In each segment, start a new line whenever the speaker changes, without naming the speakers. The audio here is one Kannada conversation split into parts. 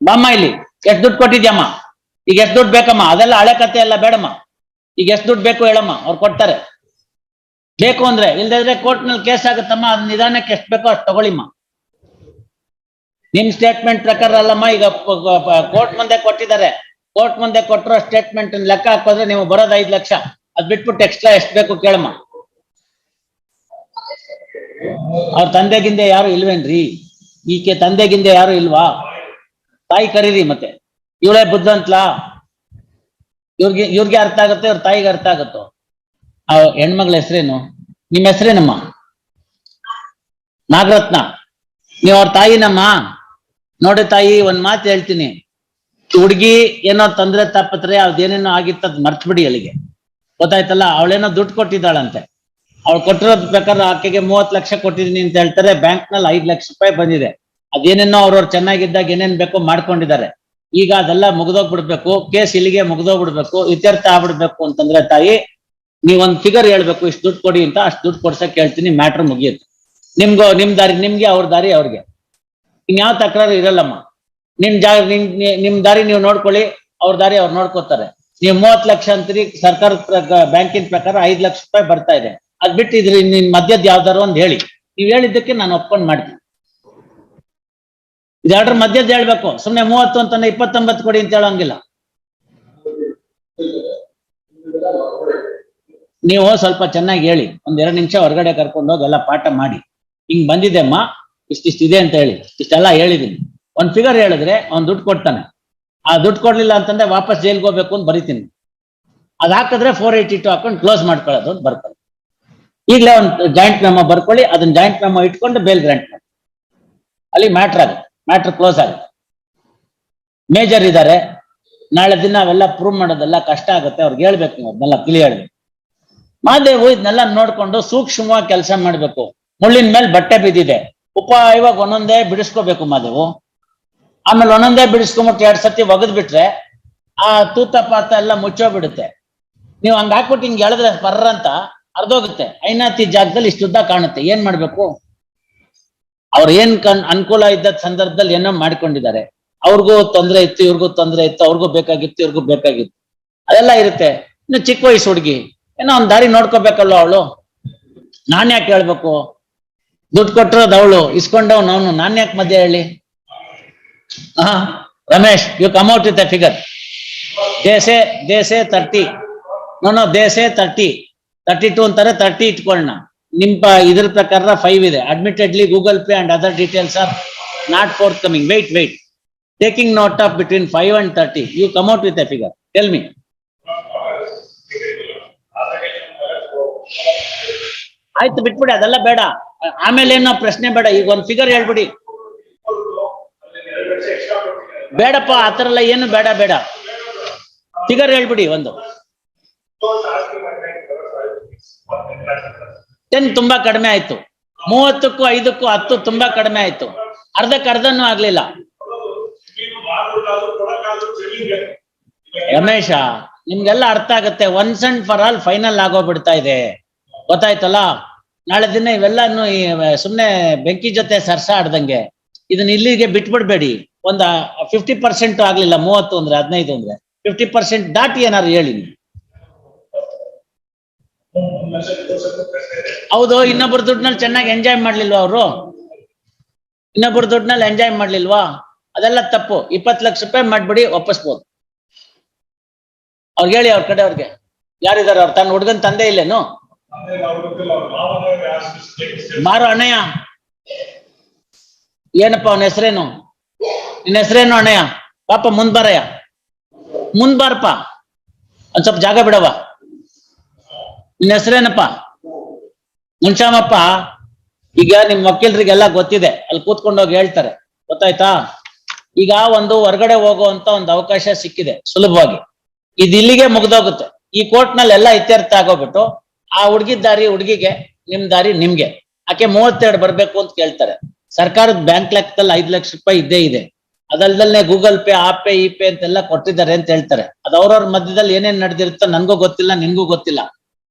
ಬಾಮ್ಮ ಇಲ್ಲಿ ಎಷ್ಟು ದುಡ್ಡು ಕೊಟ್ಟಿದ್ಯಮ್ಮ, ಈಗ ಎಷ್ಟು ದುಡ್ಡು ಬೇಕಮ್ಮ, ಅದೆಲ್ಲ ಹಳೆ ಕತೆ ಎಲ್ಲ ಬೇಡಮ್ಮ, ಈಗ ಎಷ್ಟು ದುಡ್ಡು ಬೇಕು ಹೇಳಮ್ಮ, ಅವ್ರು ಕೊಡ್ತಾರೆ. ಬೇಕು ಅಂದ್ರೆ, ಇಲ್ದಿದ್ರೆ ಕೋರ್ಟ್ ನಲ್ಲಿ ಕೇಸ್ ಆಗುತ್ತಮ್ಮ, ಅದ್ ನಿಧಾನಕ್ಕೆ ಎಷ್ಟು ಬೇಕೋ ಅಷ್ಟು ತಗೊಳ್ಳಿಮ್ಮ. ನಿಮ್ ಸ್ಟೇಟ್ಮೆಂಟ್ ಪ್ರಕಾರ ಅಲ್ಲಮ್ಮ, ಈಗ ಕೋರ್ಟ್ ಮುಂದೆ ಕೊಟ್ಟಿದ್ದಾರೆ, ಕೋರ್ಟ್ ಮುಂದೆ ಕೊಟ್ಟಿರೋ ಸ್ಟೇಟ್ಮೆಂಟ್ ಲೆಕ್ಕ ಹಾಕೋದ್ರೆ ನೀವು ಬರೋದು 5 ಲಕ್ಷ, ಅದ್ ಬಿಟ್ಬಿಟ್ಟು ಎಕ್ಸ್ಟ್ರಾ ಎಷ್ಟು ಬೇಕು ಕೇಳಮ್ಮ. ಅವ್ರ ತಂದೆಗಿಂದೆ ಯಾರು ಇಲ್ವೇನ್ರಿ? ಈಕೆ ತಂದೆಗಿಂದೆ ಯಾರು ಇಲ್ವಾ? ತಾಯಿ ಕರೀರಿ ಮತ್ತೆ. ಇವಳೇ ಬುದ್ಧಂತ್ಲಾ? ಇವ್ರಿಗೆ ಅರ್ಥ ಆಗುತ್ತೆ, ಇವ್ರ ತಾಯಿಗೆ ಅರ್ಥ ಆಗುತ್ತೋ? ಆ ಹೆಣ್ಮಗಳ ಹೆಸರೇನು? ನಿಮ್ ಹೆಸರೇನಮ್ಮ? ನಾಗರತ್ನ. ನೀವ್ ಅವ್ರ ತಾಯಿನಮ್ಮ? ನೋಡಿ ತಾಯಿ, ಒಂದ್ ಮಾತು ಹೇಳ್ತೀನಿ, ಹುಡುಗಿ ಏನೋ ತೊಂದ್ರೆ ತಾಪತ್ರೆ ಅದೇನೇನೋ ಆಗಿತ್ತದ್ ಮರ್ತ್ ಬಿಡಿ ಅಲ್ಲಿಗೆ, ಗೊತ್ತಾಯ್ತಲ್ಲ. ಅವಳೇನೋ ದುಡ್ಡು ಕೊಟ್ಟಿದ್ದಾಳಂತೆ, ಅವ್ಳು ಕೊಟ್ಟಿರೋದ್ ಪ್ರಕಾರ ಆಕೆಗೆ 30 ಲಕ್ಷ ಕೊಟ್ಟಿದೀನಿ ಅಂತ ಹೇಳ್ತಾರೆ. ಬ್ಯಾಂಕ್ ನಲ್ಲಿ 5 ಲಕ್ಷ ರೂಪಾಯಿ ಬಂದಿದೆ. ಅದೇನೇನೋ ಅವ್ರವ್ರು ಚೆನ್ನಾಗಿದ್ದಾಗ ಏನೇನ್ ಬೇಕೋ ಮಾಡ್ಕೊಂಡಿದ್ದಾರೆ. ಈಗ ಅದೆಲ್ಲ ಮುಗ್ದೋಗ್ಬಿಡ್ಬೇಕು, ಕೇಸ್ ಇಲ್ಲಿಗೆ ಮುಗ್ದೋಗ್ಬಿಡ್ಬೇಕು, ಇತ್ಯರ್ಥ ಆಗ್ಬಿಡ್ಬೇಕು ಅಂತಂದ್ರೆ ತಾಯಿ, ನೀವೊಂದ್ ಫಿಗರ್ ಹೇಳ್ಬೇಕು, ಇಷ್ಟು ದುಡ್ಡು ಕೊಡಿ ಅಂತ. ಅಷ್ಟು ದುಡ್ಡು ಕೊಡ್ಸಕ್ ಹೇಳ್ತೀನಿ, ಮ್ಯಾಟ್ರ್ ಮುಗಿಯುತ್ತೆ. ನಿಮ್ ದಾರಿ ನಿಮ್ಗೆ, ಅವ್ರ ದಾರಿ ಅವ್ರಿಗೆ, ಇನ್ಯಾವ ತಕರಾರು ಇರಲ್ಲಮ್ಮ. ನಿಮ್ ದಾರಿ ನೀವು ನೋಡ್ಕೊಳ್ಳಿ, ಅವ್ರ ದಾರಿ ಅವ್ರು ನೋಡ್ಕೋತಾರೆ. ನೀವು 30 ಲಕ್ಷ ಅಂತೀರಿ, ಸರ್ಕಾರದ ಬ್ಯಾಂಕಿನ ಪ್ರಕಾರ 5 ಲಕ್ಷ ರೂಪಾಯಿ ಬರ್ತಾ ಇದೆ. ಅದ್ ಬಿಟ್ಟು ಇದ್ರಿ ನಿನ್ ಮಧ್ಯದ ಯಾವ್ದಾರು ಒಂದ್ ಹೇಳಿ. ನೀವ್ ಹೇಳಿದ್ದಕ್ಕೆ ನಾನು ಒಪ್ಕೊಂಡ್ ಮಾಡ್ತೀನಿ. ಇದೆರಡರ ಮಧ್ಯದ ಹೇಳ್ಬೇಕು, ಸುಮ್ನೆ 30 ಅಂತಾನೆ 29 ಕೊಡಿ ಅಂತ ಹೇಳಂಗಿಲ್ಲ. ನೀವು ಸ್ವಲ್ಪ ಚೆನ್ನಾಗಿ ಹೇಳಿ, ಒಂದ್ 2 ನಿಮಿಷ ಹೊರಗಡೆ ಕರ್ಕೊಂಡು ಹೋಗಿ ಎಲ್ಲ ಪಾಠ ಮಾಡಿ, ಹಿಂಗ್ ಬಂದಿದೆ ಅಮ್ಮ, ಇಷ್ಟಿದೆ ಅಂತ ಹೇಳಿ, ಇಷ್ಟೆಲ್ಲ ಹೇಳಿದೀನಿ. ಒಂದ್ ಫಿಗರ್ ಹೇಳಿದ್ರೆ ಅವ್ನ್ ದುಡ್ಡು ಕೊಡ್ತಾನೆ. ಆ ದುಡ್ಡು ಕೊಡ್ಲಿಲ್ಲ ಅಂತಂದ್ರೆ ವಾಪಸ್ ಜೈಲ್ಗೆ ಹೋಗ್ಬೇಕು ಅಂತ ಬರೀತೀನಿ. ಅದ್ ಹಾಕಿದ್ರೆ 482 ಹಾಕೊಂಡು ಕ್ಲೋಸ್ ಮಾಡ್ಕೊಳ್ಳೋದು ಅಂತ ಬರ್ಕೊಳ್ಳಿ. ಈಗಲೇ ಒಂದು ಜಾಯಿಂಟ್ ಮೆಮೊ ಬರ್ಕೊಳ್ಳಿ, ಅದನ್ನ ಜಾಯಿಂಟ್ ಮೆಮೊ ಇಟ್ಕೊಂಡು ಬೇಲ್ ಗ್ರಾಂಟ್ ಮಾಡಿ, ಅಲ್ಲಿ ಮ್ಯಾಟ್ರ್ ಆಗುತ್ತೆ, ಮ್ಯಾಟ್ರ್ ಕ್ಲೋಸ್ ಆಗುತ್ತೆ. ಮೇಜರ್ ಇದ್ದಾರೆ, ನಾಳೆ ದಿನ ಅವೆಲ್ಲ ಪ್ರೂವ್ ಮಾಡೋದೆಲ್ಲ ಕಷ್ಟ ಆಗುತ್ತೆ, ಅವ್ರಿಗೆ ಹೇಳ್ಬೇಕು, ನೀವು ಅದನ್ನೆಲ್ಲ ಕ್ಲಿಯರ್ ಹೇಳ್ಬೇಕು. ಮಾದೇವು ಇದನ್ನೆಲ್ಲ ನೋಡ್ಕೊಂಡು ಸೂಕ್ಷ್ಮವಾಗಿ ಕೆಲಸ ಮಾಡ್ಬೇಕು. ಮುಳ್ಳಿನ ಮೇಲೆ ಬಟ್ಟೆ ಬಿದ್ದಿದೆ, ಉಪಾಯವಾಗಿ ಒಂದೊಂದೇ ಬಿಡಿಸ್ಕೋಬೇಕು ಮಾದೇವು. ಆಮೇಲೆ ಒಂದೊಂದೇ ಬಿಡಿಸ್ಕೊಂಬಿಟ್ಟು 2 ಸತಿ ಒಗದ್ ಬಿಟ್ರೆ ಆ ತೂತ ಪಾತ ಎಲ್ಲ ಮುಚ್ಚೋಗ್ಬಿಡುತ್ತೆ. ನೀವು ಹಂಗ ಹಾಕ್ಬಿಟ್ಟು ಹಿಂಗ್ ಎಳೆದ್ರೆ ಬರ್ರ ಅಂತ ಅರ್ಧೋಗುತ್ತೆ. ಐನಾತಿ ಜಾಗದಲ್ಲಿ ಇಷ್ಟುದ್ದ ಕಾಣುತ್ತೆ. ಏನ್ ಮಾಡ್ಬೇಕು? ಅವ್ರ ಏನ್ ಅನುಕೂಲ ಇದ್ದ ಸಂದರ್ಭದಲ್ಲಿ ಏನೋ ಮಾಡ್ಕೊಂಡಿದ್ದಾರೆ. ಅವ್ರಿಗೂ ತೊಂದ್ರೆ ಇತ್ತು, ಇವ್ರಿಗೂ ತೊಂದ್ರೆ ಇತ್ತು, ಅವ್ರಿಗೂ ಬೇಕಾಗಿತ್ತು, ಇವ್ರಿಗೂ ಬೇಕಾಗಿತ್ತು, ಅದೆಲ್ಲ ಇರುತ್ತೆ. ಇನ್ನು ಚಿಕ್ಕ ವಯಸ್ಸು ಹುಡುಗಿ, ಏನೋ ಒಂದ್ ದಾರಿ ನೋಡ್ಕೋಬೇಕಲ್ವ ಅವಳು. ನಾನ್ ಯಾಕೆ ಹೇಳ್ಬೇಕು? ದುಡ್ಡು ಕೊಟ್ಟಿರೋದು ಅವಳು, ಇಸ್ಕೊಂಡವ್ ಅವನು, ನಾನ್ ಯಾಕೆ ಮಧ್ಯೆ ಹೇಳಿ? Ramesh, you come out with a figure. ದೇಸೆ 30, ನೋ ದೇಸೆ 30, 32 ಅಂತಾರೆ, 30 ಇಟ್ಕೊಳ್ಳೋಣ. ನಿಮ್ ಇದ್ರ ಪ್ರಕಾರ 5 ಇದೆ. Admittedly Google Pay and other details are not forthcoming. Wait taking note of between 5 and 30. You come out with a figure. Tell me. ಆಯ್ತು, ಬಿಟ್ಬಿಡಿ, ಅದೆಲ್ಲ ಬೇಡ. ಆಮೇಲೆ ಏನೋ ಪ್ರಶ್ನೆ ಬೇಡ, ಈಗ ಒಂದ್ ಫಿಗರ್ ಹೇಳ್ಬಿಡಿ. ಬೇಡಪ್ಪ, ಆತರ ಎಲ್ಲ ಏನು ಬೇಡ. ಫಿಗರ್ ಹೇಳ್ಬಿಡಿ ಒಂದು. 10 ತುಂಬಾ ಕಡಿಮೆ ಆಯ್ತು. 30ಕ್ಕೂ 5ಕ್ಕೂ 10 ತುಂಬಾ ಕಡಿಮೆ ಆಯ್ತು. ಅರ್ಧಕ್ಕೆ ಅರ್ಧನೂ ಆಗ್ಲಿಲ್ಲ. ರಮೇಶ, ನಿಮ್ಗೆಲ್ಲ ಅರ್ಥ ಆಗುತ್ತೆ. Once and for all final ಆಗೋಗ್ಬಿಡ್ತಾ ಇದೆ, ಗೊತ್ತಾಯ್ತಲ್ಲ. ನಾಳೆ ದಿನ ಇವೆಲ್ಲಾನು ಸುಮ್ನೆ ಬೆಂಕಿ ಜೊತೆ ಸರ್ಸ ಆಡ್ದಂಗೆ. ಇದನ್ನ ಇಲ್ಲಿಗೆ ಬಿಟ್ಬಿಡ್ಬೇಡಿ. ಒಂದ್ 50% ಆಗ್ಲಿಲ್ಲ, 30 ಅಂದ್ರೆ 15 ಅಂದ್ರೆ 50% ದಾಟಿ ಏನಾದ್ರು ಹೇಳಿ. ಹೌದು, ಇನ್ನೊಬ್ಬರ ದುಡ್ಡಿನಲ್ಲಿ ಚೆನ್ನಾಗಿ ಎಂಜಾಯ್ ಮಾಡ್ಲಿಲ್ವಾ ಅವರು? ಇನ್ನೊಬ್ಬರ ದುಡ್ಡಿನಲ್ಲಿ ಎಂಜಾಯ್ ಮಾಡ್ಲಿಲ್ವಾ? ಅದೆಲ್ಲ ತಪ್ಪು. 20 ಲಕ್ಷ ರೂಪಾಯಿ ಮಾಡ್ಬಿಡಿ, ವಾಪಸ್ಬೋದು. ಅವ್ರಿಗೆ ಹೇಳಿ, ಅವ್ರ ಕಡೆ ಅವ್ರಿಗೆ ಯಾರಿದಾರ, ಅವ್ರ ತನ್ನ ಹುಡ್ಗನ್ ತಂದೆ ಇಲ್ಲೇನು? ಮಾರೋ ಅಣ್ಣಯ್ಯ, ಏನಪ್ಪ ಅವನ ಹೆಸರೇನು? ನಿನ್ನ ಹೆಸರೇನು ಅಣ್ಣಯ್ಯ? ಪಾಪ ಮುಂದ್ ಬಾರಪ್ಪ, ಒಂದ್ ಸ್ವಲ್ಪ ಜಾಗ ಬಿಡವ. ನಿನ್ನ ಹೆಸರೇನಪ್ಪ? ಮುನ್ಶಾಮಪ್ಪ. ಈಗ ನಿಮ್ ವಕೀಲರಿಗೆಲ್ಲ ಗೊತ್ತಿದೆ, ಅಲ್ಲಿ ಕೂತ್ಕೊಂಡೋಗಿ ಹೇಳ್ತಾರೆ, ಗೊತ್ತಾಯ್ತಾ? ಈಗ ಒಂದು ಹೊರಗಡೆ ಹೋಗುವಂತ ಒಂದು ಅವಕಾಶ ಸಿಕ್ಕಿದೆ ಸುಲಭವಾಗಿ. ಇದು ಇಲ್ಲಿಗೆ ಮುಗ್ದೋಗುತ್ತೆ. ಈ ಕೋರ್ಟ್ ನಲ್ಲಿ ಎಲ್ಲ ಇತ್ಯರ್ಥ ಆಗೋಗ್ಬಿಟ್ಟು ಆ ಹುಡ್ಗಿದ ದಾರಿ ಹುಡ್ಗಿಗೆ, ನಿಮ್ ದಾರಿ ನಿಮ್ಗೆ. ಆಕೆ 32 ಬರ್ಬೇಕು ಅಂತ ಕೇಳ್ತಾರೆ. ಸರ್ಕಾರದ ಬ್ಯಾಂಕ್ ಲೆಕ್ಕದಲ್ಲಿ 5 ಲಕ್ಷ ರೂಪಾಯಿ ಇದ್ದೇ ಇದೆ. ಅದಲ್ದಲ್ಲೇ ಗೂಗಲ್ ಪೇ, ಆ ಪೇ, ಈ ಪೇ ಅಂತೆಲ್ಲ ಕೊಟ್ಟಿದ್ದಾರೆ ಅಂತ ಹೇಳ್ತಾರೆ. ಅದು ಅವ್ರವ್ರ ಮಧ್ಯದಲ್ಲಿ ಏನೇನ್ ನಡೆದಿರುತ್ತೋ ನನ್ಗೂ ಗೊತ್ತಿಲ್ಲ, ನಿನ್ಗೂ ಗೊತ್ತಿಲ್ಲ.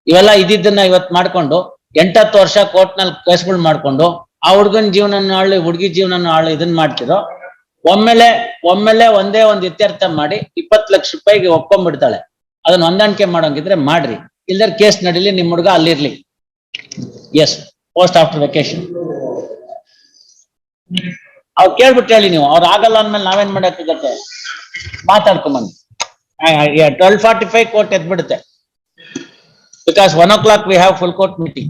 ಇವೆಲ್ಲ ಇದಿದ್ದನ್ನ ಇವತ್ ಮಾಡ್ಕೊಂಡು 8-10 ವರ್ಷ ಕೋರ್ಟ್ ನಲ್ಲಿ ಕೇಸ್ಗಳು ಮಾಡ್ಕೊಂಡು ಆ ಹುಡ್ಗನ್ ಜೀವನ ಹಾಳು, ಹುಡ್ಗಿ ಜೀವನ ಹಾಳು ಇದನ್ ಮಾಡ್ತಿರೋ. ಒಮ್ಮೆಲೆ ಒಂದೇ ಒಂದು ಇತ್ಯರ್ಥ ಮಾಡಿ 20 ಲಕ್ಷ ರೂಪಾಯಿಗೆ ಒಪ್ಕೊಂಡ್ಬಿಡ್ತಾಳೆ. ಅದನ್ನ ಹೊಂದಾಣಿಕೆ ಮಾಡೋಂಗಿದ್ರೆ ಮಾಡ್ರಿ, ಇಲ್ದರ್ ಕೇಸ್ ನಡೀಲಿ, ನಿಮ್ ಹುಡುಗ ಅಲ್ಲಿರ್ಲಿ. ಎಸ್, ಪೋಸ್ಟ್ ಆಫ್ಟರ್ ವೆಕೇಶನ್ ಅವ್ರು ಕೇಳ್ಬಿಟ್ಟು ಹೇಳಿ. ನೀವು ಅವ್ರು ಆಗಲ್ಲ ಅಂದ್ಮೇಲೆ ನಾವೇನ್ ಮಾಡಕ್ಕಾಗತ್ತೆ? ಮಾತಾಡ್ಕೊಂಬಂದು 12:45 ಕೋರ್ಟ್ ಎದ್ಬಿಡುತ್ತೆ. Because 1 o'clock we have full court meeting.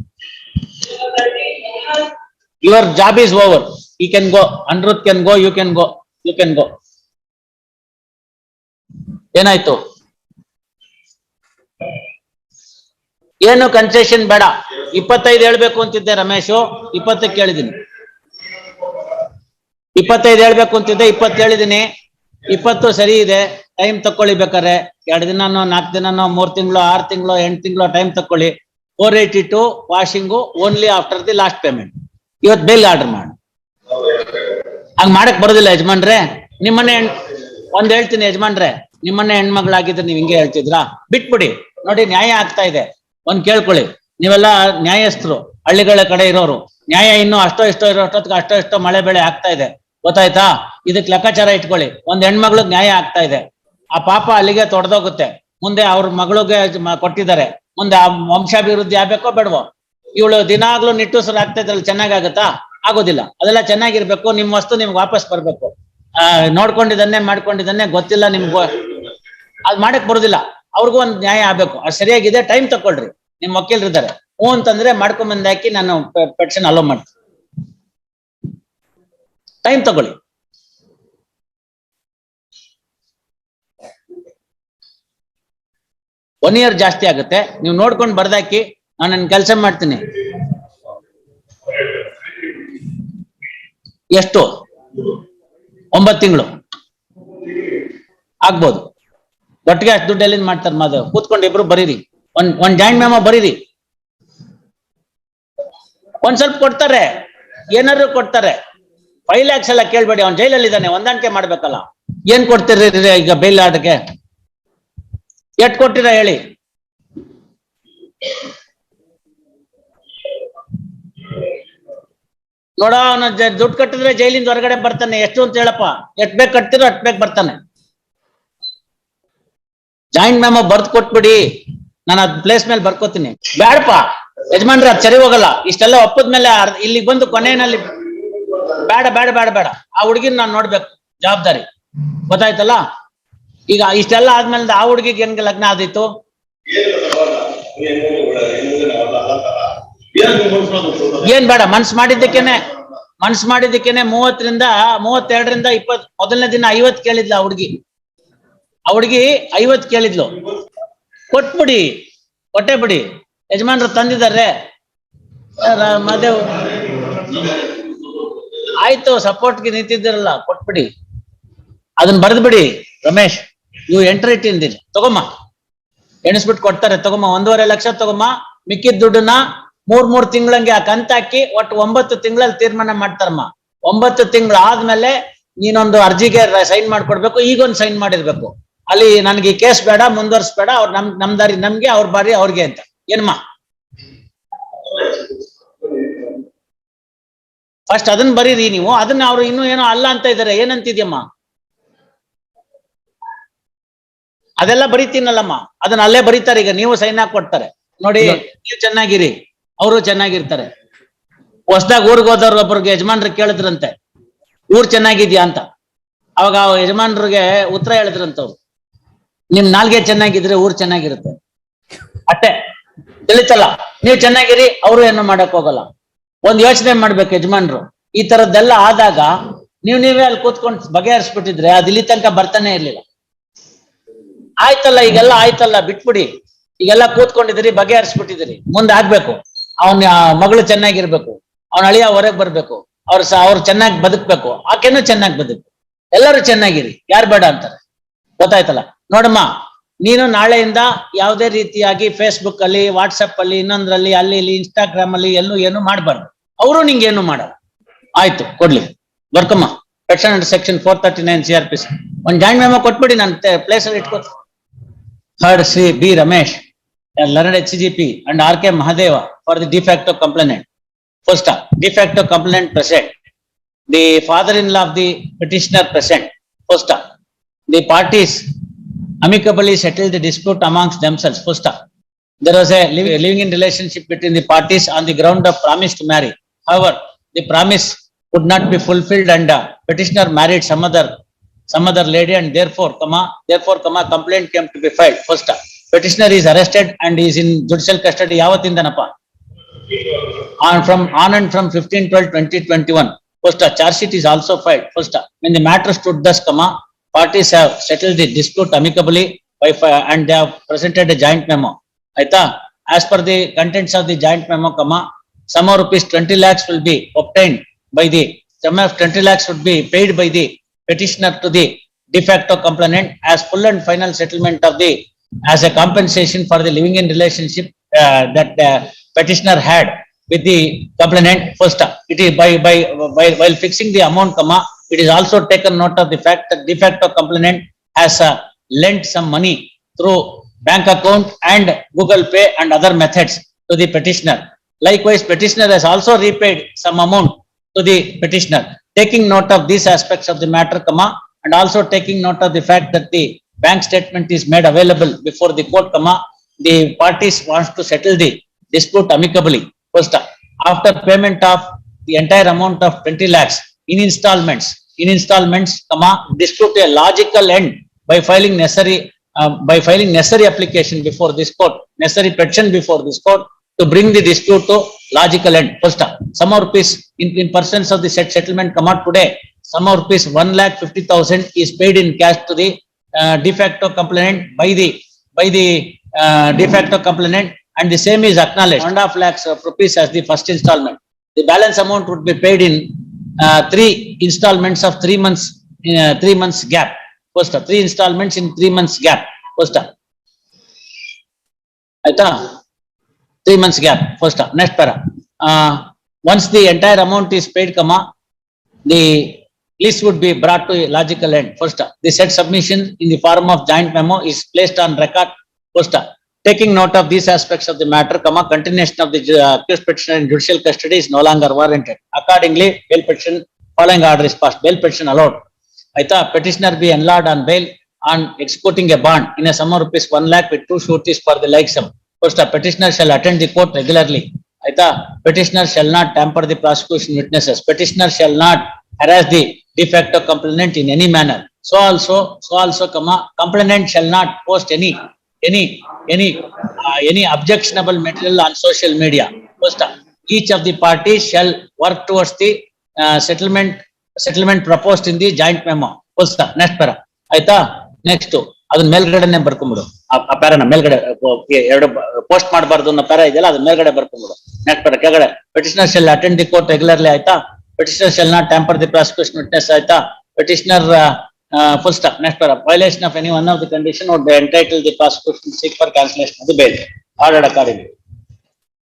Your job is over. You can go. Anirudh can go. You can go. You can go. ಏನಾಯ್ತು? ಏನು ಕನ್ಸೆಷನ್ ಬೇಡ. 25 ಹೇಳ್ಬೇಕು ಅಂತಿದ್ದೆ ರಮೇಶು, 20 ಕೇಳಿದೀನಿ. 25 ಹೇಳ್ಬೇಕು ಅಂತಿದ್ದೆ, 20 ಹೇಳಿದೀನಿ. 20 ಸರಿ ಇದೆ. ಟೈಮ್ ತಕೊಳ್ಳಿ ಬೇಕಾರೆ, 2 ದಿನನೋ 4 ದಿನನೋ 3 ತಿಂಗಳು 6 ತಿಂಗಳು 8 ತಿಂಗಳು ಟೈಮ್ ತಕೊಳ್ಳಿ. 482 washing only after the last payment. ಇವತ್ತು ಬೇಲ್ ಆರ್ಡರ್ ಮಾಡಿ. ಹಂಗ್ ಮಾಡಕ್ ಬರೋದಿಲ್ಲ ಯಜಮಾನ್ರೆ. ನಿಮ್ಮನ್ನೇ ಒಂದ್ ಹೇಳ್ತೀನಿ ಯಜಮಾನ್ರೆ, ನಿಮ್ಮನ್ನೇ ಹೆಣ್ಮಗಳಾಗಿದ್ರೆ ನೀವ್ ಹಿಂಗೆ ಹೇಳ್ತಿದ್ರಾ? ಬಿಟ್ಬಿಡಿ. ನೋಡಿ, ನ್ಯಾಯ ಆಗ್ತಾ ಇದೆ. ಒಂದ್ ಕೇಳ್ಕೊಳ್ಳಿ, ನೀವೆಲ್ಲ ನ್ಯಾಯಸ್ಥರು, ಹಳ್ಳಿಗಳ ಕಡೆ ಇರೋರು. ನ್ಯಾಯ ಇನ್ನು ಅಷ್ಟೋ ಇಷ್ಟೋ ಇರೋಷ್ಟೊತ್ತಿಗೆ ಅಷ್ಟೋ ಇಷ್ಟೋ ಮಳೆ ಬೆಳೆ ಆಗ್ತಾ ಇದೆ, ಗೊತ್ತಾಯ್ತಾ? ಇದಕ್ ಲೆಕ್ಕಾಚಾರ ಇಟ್ಕೊಳ್ಳಿ. ಒಂದ್ ಹೆಣ್ಮಗ್ಳಿಗೆ ನ್ಯಾಯ ಆಗ್ತಾ ಇದೆ. ಆ ಪಾಪ ಅಲ್ಲಿಗೆ ತೊಡೆದೋಗುತ್ತೆ. ಮುಂದೆ ಅವ್ರ ಮಗಳಿಗೆ ಕೊಟ್ಟಿದ್ದಾರೆ, ಮುಂದೆ ಆ ವಂಶಾಭಿವೃದ್ಧಿ ಆಗ್ಬೇಕೋ ಬೇಡವೋ? ಇವಳು ದಿನಾಗ್ಲೂ ನಿಟ್ಟುಸರು ಆಗ್ತಾ ಇದ್ರಲ್ಲಿ ಚೆನ್ನಾಗಾಗತ್ತಾ? ಆಗೋದಿಲ್ಲ. ಅದೆಲ್ಲ ಚೆನ್ನಾಗಿರ್ಬೇಕು. ನಿಮ್ ವಸ್ತು ನಿಮ್ಗೆ ವಾಪಸ್ ಬರ್ಬೇಕು. ನೋಡ್ಕೊಂಡಿದ್ದನ್ನೇ ಮಾಡ್ಕೊಂಡಿದ್ದನ್ನೇ ಗೊತ್ತಿಲ್ಲ ನಿಮ್ಗೆ, ಅದ್ ಮಾಡಕ್ ಬರುದಿಲ್ಲ. ಅವ್ರಿಗೂ ಒಂದ್ ನ್ಯಾಯ ಆಗ್ಬೇಕು. ಅದು ಸರಿಯಾಗಿದೆ, ಟೈಮ್ ತಕೊಳ್ರಿ. ನಿಮ್ ವಕೀಲರಿದ್ದಾರೆ, ಹ್ಞೂ ಅಂತಂದ್ರೆ ಮಾಡ್ಕೊಂಬಂದ್ ಹಾಕಿ ನಾನು ಪೆಟಿಷನ್ ಅಲೋ ಮಾಡ್ತೀನಿ. ಟೈಮ್ ತಗೊಳ್ಳಿ. ಒನ್ ಇಯರ್ ಜಾಸ್ತಿ ಆಗುತ್ತೆ. ನೀವು ನೋಡ್ಕೊಂಡು ಬರ್ದಾಕಿ, ನಾನು ನನ್ನ ಕೆಲಸ ಮಾಡ್ತೀನಿ. ಎಷ್ಟು? 9 ತಿಂಗಳು ಆಗ್ಬೋದು. ಒಟ್ಟಿಗೆ ಅಷ್ಟು ದುಡ್ಡು ಎಲ್ಲಿಂದ ಮಾಡ್ತಾರೆ ಮಾಧವ್? ಕೂತ್ಕೊಂಡು ಇಬ್ರು ಬರೀರಿ, ಒಂದ್ ಜಾಯಿಂಟ್ ಮೆಮೊ ಬರೀರಿ. ಒಂದ್ ಸ್ವಲ್ಪ ಕೊಡ್ತಾರೆ, ಏನಾದ್ರು ಕೊಡ್ತಾರೆ. 5 lakhs ಎಲ್ಲ ಕೇಳ್ಬೇಡಿ. ಅವ್ನ್ ಜೈಲಲ್ಲಿ ಇದ್ದಾನೆ, ಹೊಂದಾಣಿಕೆ ಮಾಡ್ಬೇಕಲ್ಲ. ಏನ್ ಕೊಡ್ತೀರಿ ಈಗ ಬೇಲ್ ಆರ್ಡರ್ಗೆ? ಎಟ್ ಕೊಟ್ಟಿರ ಹೇಳಿ? ನೋಡ, ಅವನ ದುಡ್ಡು ಕಟ್ಟಿದ್ರೆ ಜೈಲಿಂದ ಹೊರಗಡೆ ಬರ್ತಾನೆ. ಎಷ್ಟು ಅಂತ ಹೇಳಪ್ಪ? ಎಷ್ಟ್ ಬೇಕ್ ಕಟ್ತಿರೋ ಅಷ್ಟ್ ಬೇಕ್ ಬರ್ತಾನೆ. ಜಾಯಿಂಟ್ ಮೆಮೊ ಬರ್ದ್ ಕೊಟ್ಬಿಡಿ, ನಾನು ಅದ್ ಪ್ಲೇಸ್ ಮೇಲೆ ಬರ್ಕೋತೀನಿ. ಬೇಡಪ್ಪ ಯಜಮಾನ್ರೆ, ಅದ್ ಸರಿ ಹೋಗಲ್ಲ. ಇಷ್ಟೆಲ್ಲ ಒಪ್ಪದ್ಮೇಲೆ ಇಲ್ಲಿಗೆ ಬಂದು ಕೊನೆಯಲ್ಲಿ ಬೇಡ ಬೇಡ ಬೇಡ ಬೇಡ, ಆ ಹುಡುಗಿನ ನಾನ್ ನೋಡ್ಬೇಕು, ಜವಾಬ್ದಾರಿ. ಗೊತ್ತಾಯ್ತಲ್ಲ? ಈಗ ಇಷ್ಟೆಲ್ಲ ಆದ್ಮೇಲೆ ಆ ಹುಡುಗಿಗೆ ಹೆಂಗೆ ಲಗ್ನ ಆದಿತ್ತು? ಏನ್ ಬೇಡ, ಮನ್ಸ್ ಮಾಡಿದ್ದಕ್ಕೇನೆ 32ರಿಂದ 20 ಮೊದಲನೇ ದಿನ 50 ಕೇಳಿದ್ಲು ಆ ಹುಡುಗಿ. 50 ಕೇಳಿದ್ಲು. ಕೊಟ್ಬಿಡಿ, ಕೊಟ್ಟೆ ಬಿಡಿ. ಯಜಮಾನ್ರು ತಂದಿದ್ದಾರೆ, ಮದೇವ್ ಆಯ್ತು, ಸಪೋರ್ಟ್ಗೆ ನಿಂತಿದ್ದೀರಲ್ಲ, ಕೊಟ್ಬಿಡಿ. ಅದನ್ನ ಬರೆದು ಬಿಡಿ ರಮೇಶ್. ನೀವು ಎಂಟ್ರಿ ಇಟ್ಟಿಂದಿರಿ, ತಗೊಮ್ಮ, ಎಣಿಸ್ಬಿಟ್ಟು ಕೊಡ್ತಾರೆ. ತಗೊಮ್ಮ, 1.5 ಲಕ್ಷ ತಗೊಮ್ಮ. ಮಿಕ್ಕಿದ ದುಡ್ಡನ್ನ 3 ತಿಂಗಳಂಗೆ ಆ ಕಂತಾಕಿ ಒಟ್ಟು 9 ತಿಂಗಳಲ್ಲಿ ತೀರ್ಮಾನ ಮಾಡ್ತಾರಮ್ಮ. 9 ತಿಂಗಳು ಆದ್ಮೇಲೆ ನೀನೊಂದು ಅರ್ಜಿಗೆ ಸೈನ್ ಮಾಡ್ಕೊಡ್ಬೇಕು. ಈಗೊಂದು ಸೈನ್ ಮಾಡಿರ್ಬೇಕು. ಅಲ್ಲಿ ನನಗೆ ಈ ಕೇಸ್ ಬೇಡ, ಮುಂದುವರ್ಸ್ಬೇಡ, ಅವ್ರು ನಮ್ ದಾರಿ ನಮ್ಗೆ, ಅವ್ರ ಬಾರಿ ಅವ್ರಿಗೆ ಅಂತ. ಏನಮ್ಮ? ಫಸ್ಟ್ ಅದನ್ನ ಬರೀರಿ ನೀವು. ಅದನ್ನ ಅವ್ರು ಇನ್ನೂ ಏನೋ ಅಲ್ಲ ಅಂತ ಇದಾರೆ. ಏನಂತಿದ್ಯಮ್ಮ? ಅದೆಲ್ಲ ಬರೀತೀನಲ್ಲಮ್ಮ, ಅದನ್ನ ಅಲ್ಲೇ ಬರೀತಾರೆ. ಈಗ ನೀವು ಸೈನ್ ಹಾಕಿ ಕೊಡ್ತಾರೆ. ನೋಡಿ, ನೀವು ಚೆನ್ನಾಗಿರಿ, ಅವರು ಚೆನ್ನಾಗಿರ್ತಾರೆ. ಹೊಸದಾಗ ಊರಿಗೆ ಹೋದವ್ರು ಒಬ್ಬರಿಗೆ ಯಜಮಾನ್ರಿಗೆ ಕೇಳಿದ್ರಂತೆ, ಊರ್ ಚೆನ್ನಾಗಿದ್ಯಾ ಅಂತ. ಅವಾಗ ಯಜಮಾನ್ರಿಗೆ ಉತ್ತರ ಹೇಳಿದ್ರಂತವ್ರು, ನಿಮ್ ನಾಲ್ಗೆ ಚೆನ್ನಾಗಿದ್ರೆ ಊರ್ ಚೆನ್ನಾಗಿರುತ್ತೆ. ಅಷ್ಟೇ, ತಿಳಿತಲ್ಲ? ನೀವು ಚೆನ್ನಾಗಿರಿ, ಅವರು ಏನು ಮಾಡಕ್ ಹೋಗಲ್ಲ. ಒಂದ್ ಯೋಚನೆ ಮಾಡ್ಬೇಕು ಯಜಮಾನ್ರು. ಈ ತರದ್ದೆಲ್ಲ ಆದಾಗ ನೀವೇ ಅಲ್ಲಿ ಕೂತ್ಕೊಂಡು ಬಗೆಹರಿಸ್ಬಿಟ್ಟಿದ್ರೆ ಅದು ಇಲ್ಲಿ ತನಕ ಬರ್ತಾನೆ ಇರ್ಲಿಲ್ಲ. ಆಯ್ತಲ್ಲ, ಈಗೆಲ್ಲ ಆಯ್ತಲ್ಲ, ಬಿಟ್ಬಿಡಿ. ಈಗೆಲ್ಲ ಕೂತ್ಕೊಂಡಿದ್ದೀರಿ, ಬಗೆಹರಿಸ್ಬಿಟ್ಟಿದ್ದೀರಿ. ಮುಂದೆ ಆಗ್ಬೇಕು. ಅವನ ಮಗಳು ಚೆನ್ನಾಗಿರ್ಬೇಕು, ಅವನ ಅಳಿಯ ಹೊರಗೆ ಬರ್ಬೇಕು, ಅವ್ರು ಚೆನ್ನಾಗಿ ಬದುಕ್ಬೇಕು, ಆಕೆನೂ ಚೆನ್ನಾಗಿ ಬದುಕು, ಎಲ್ಲರೂ ಚೆನ್ನಾಗಿರಿ. ಯಾರು ಬೇಡ ಅಂತಾರೆ? ಗೊತ್ತಾಯ್ತಲ್ಲ? ನೋಡಮ್ಮ, ನೀನು ನಾಳೆಯಿಂದ ಯಾವುದೇ ರೀತಿಯಾಗಿ ಫೇಸ್ಬುಕ್ ಅಲ್ಲಿ, ವಾಟ್ಸಪ್ ಅಲ್ಲಿ, ಇನ್ನೊಂದ್ರಲ್ಲಿ, ಅಲ್ಲಿ ಇಲ್ಲಿ ಇನ್ಸ್ಟಾಗ್ರಾಮ್ ಅಲ್ಲಿ ಎಲ್ಲೂ ಏನು ಮಾಡಬಾರ್ದು. ಅವರು ನಿಂಗೆ ಏನು ಮಾಡಲ್ಲ. ಆಯ್ತು, ಕೊಡ್ಲಿ, ಬರ್ಕಮ್ಮ. ಸೆಕ್ಷನ್ 439 CRPC ಒಂದ್ ಜಾಯಿಂಟ್ ಮೆಮೊ ಕೊಟ್ಬಿಡಿ, ನಾನು ಪ್ಲೇಸ್ ಅಲ್ಲಿ ಇಟ್ಕೋ. Heard Sri B. Ramesh, a learned HCGP, and R.K. Mahadeva for the de facto complainant. First, de facto complainant present. The father-in-law of the petitioner present. First, the parties amicably settled the dispute amongst themselves. First, there was a living in relationship between the parties on the ground of promise to marry. However, the promise could not be fulfilled and petitioner married some other lady and therefore, complaint came to be filed. First, petitioner is arrested and is in judicial custody. Yavathindanappa? On and from 15/12/2021. First, a charge sheet is also filed. First, when the matter stood thus, parties have settled the dispute amicably and they have presented a joint memo. Aita, as per the contents of the joint memo, sum of rupees 20 lakhs will be obtained by the sum of 20 lakhs would be paid by the petitioner to the de facto complainant as full and final settlement of the as a compensation for the living in relationship that petitioner had with the complainant. First, it is while fixing the amount, it is also taken note of the fact that de facto complainant has lent some money through bank account and Google Pay and other methods to the petitioner. Likewise, petitioner has also repaid some amount to the petitioner. Taking note of these aspects of the matter, and also taking note of the fact that the bank statement is made available before the court, the parties wants to settle the dispute amicably. First, after payment of the entire amount of 20 lakhs in installments, dispute a logical end by filing necessary application before this court, necessary petition before this court to bring the dispute to logical end. First, sum of rupees in persons of the said settlement come out today. Sum of rupees 1,50,000 is paid in cash to the de facto complainant by the de facto complainant, and the same is acknowledged. 1.5 lakhs of rupees as the first installment. The balance amount would be paid in 3 installments of 3 months in 3 months gap. First, 3 installments in 3 months gap. First, aita 3 months gap. First, next para. Once the entire amount is paid, the list would be brought to a logical end. First, the said submission in the form of joint memo is placed on record. First, taking note of these aspects of the matter, continuation of the accused petitioner in judicial custody is no longer warranted. Accordingly, bail petition following order is passed. Bail petition allowed. Aita, petitioner be enlarged on bail on executing a bond in a sum of rupees 1 lakh with 2 sureties for the like sum. First, petitioner shall attend the court regularly. Aita, petitioner shall not tamper the prosecution witnesses. Petitioner shall not harass the de facto complainant in any manner. So also, complainant shall not post any objectionable material on social media. First, each of the parties shall work towards the settlement proposed in the joint memo. First, next para. Aita, next ಅದನ್ನ ಮೇಲ್ಗಡೆನೆ ಬರ್ಕೊಂಡ್ಬಿಡು. ಆ ಪ್ಯಾರನ ಮೇಲ್ಗಡೆ ಎರಡು ಪೋಸ್ಟ್ ಮಾಡಬಾರ್ದು ಅನ್ನೋ ಪ್ಯಾರ ಇದೆಯಲ್ಲ, ಅದನ್ನ ಮೇಲ್ಗಡೆ ಬರ್ಕೊಂಡ್ಬಿಡು. ನೆಕ್ಸ್ಟ್ ಪ್ಯಾರ ಕೆಳಗಡೆ, petitioner shall attend the court regularly. ಆಯ್ತಾ, petitioner shall not tamper the prosecution witness. ಆಯ್ತಾ, petitioner full stop. Next para. Violation of any one of the condition would entitle the prosecution to seek for cancellation of the bail. Ordered accordingly.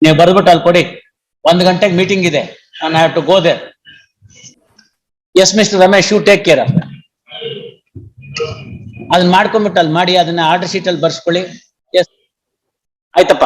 ನೀವು ಬರ್ಬಿಟ್ಟು ಅಲ್ಲಿ ಕೊಡಿ, 1 ಗಂಟೆಗೆ ಮೀಟಿಂಗ್ ಇದೆ, and I have to go there. Yes, Mr. Ramesh, you take care of that. ಅದನ್ನ ಮಾಡ್ಕೊಂಡ್ಬಿಟ್ಟು ಅಲ್ಲಿ ಮಾಡಿ, ಅದನ್ನ ಆರ್ಡರ್ ಶೀಟ್ ಅಲ್ಲಿ ಬರ್ಸ್ಕೊಳ್ಳಿ. ಎಸ್, ಆಯ್ತಪ್ಪ.